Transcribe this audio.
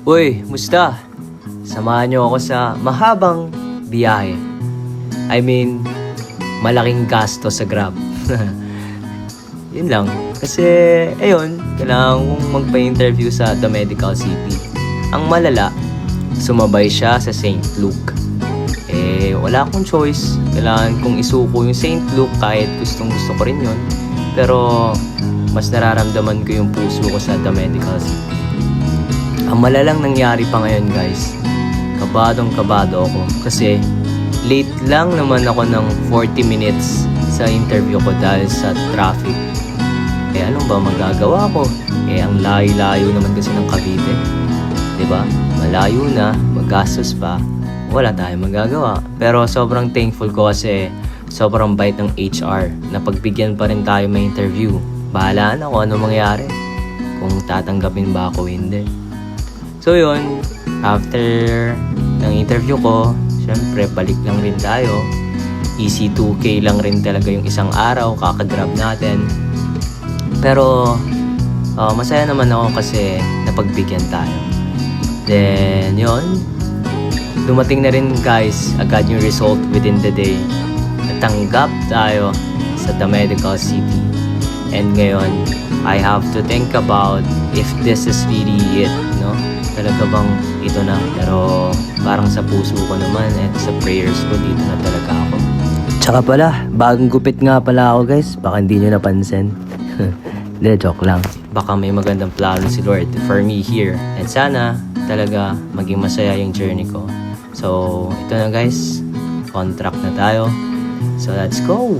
Uy, musta? Samahan niyo ako sa mahabang biyahe. I mean, malaking gasto sa Grab. Yun lang. Kasi, ayun, kailangan kong magpa-interview sa The Medical City. Ang malala, sumabay siya sa St. Luke. Wala akong choice. Kailangan kong isuko yung St. Luke kahit gustong gusto ko rin yun. Pero, mas nararamdaman ko yung puso ko sa The Medical City. Ang malalang nangyari pa ngayon, guys. Kabadong-kabado ako. Kasi, late lang naman ako ng 40 minutes sa interview ko dahil sa traffic. Anong ba magagawa ko? Ang layo-layo naman kasi ng Cavite. Diba? Malayo na, magastos pa. Wala tayong magagawa. Pero sobrang thankful ko kasi sobrang bait ng HR na pagbigyan pa rin tayo may interview. Bahala na kung ano mangyari. Kung tatanggapin ba ako hindi. So yun, after ng interview ko, syempre balik lang rin tayo. Easy 2K lang rin talaga yung isang araw, kakagrab natin. Pero masaya naman ako kasi napagbigyan tayo. Then yun, dumating na rin guys agad yung result within the day. Natanggap tayo sa The Medical City. And ngayon, I have to think about if this is really it, no? Talaga bang ito na? Pero parang sa puso ko naman at sa prayers ko dito na talaga ako. Tsaka pala, bagong gupit nga pala ako guys. Baka hindi nyo napansin. Hindi, joke lang. Baka may magandang plano si Lord for me here. And sana talaga maging masaya yung journey ko. So, ito na guys. Contract na tayo. So, let's go!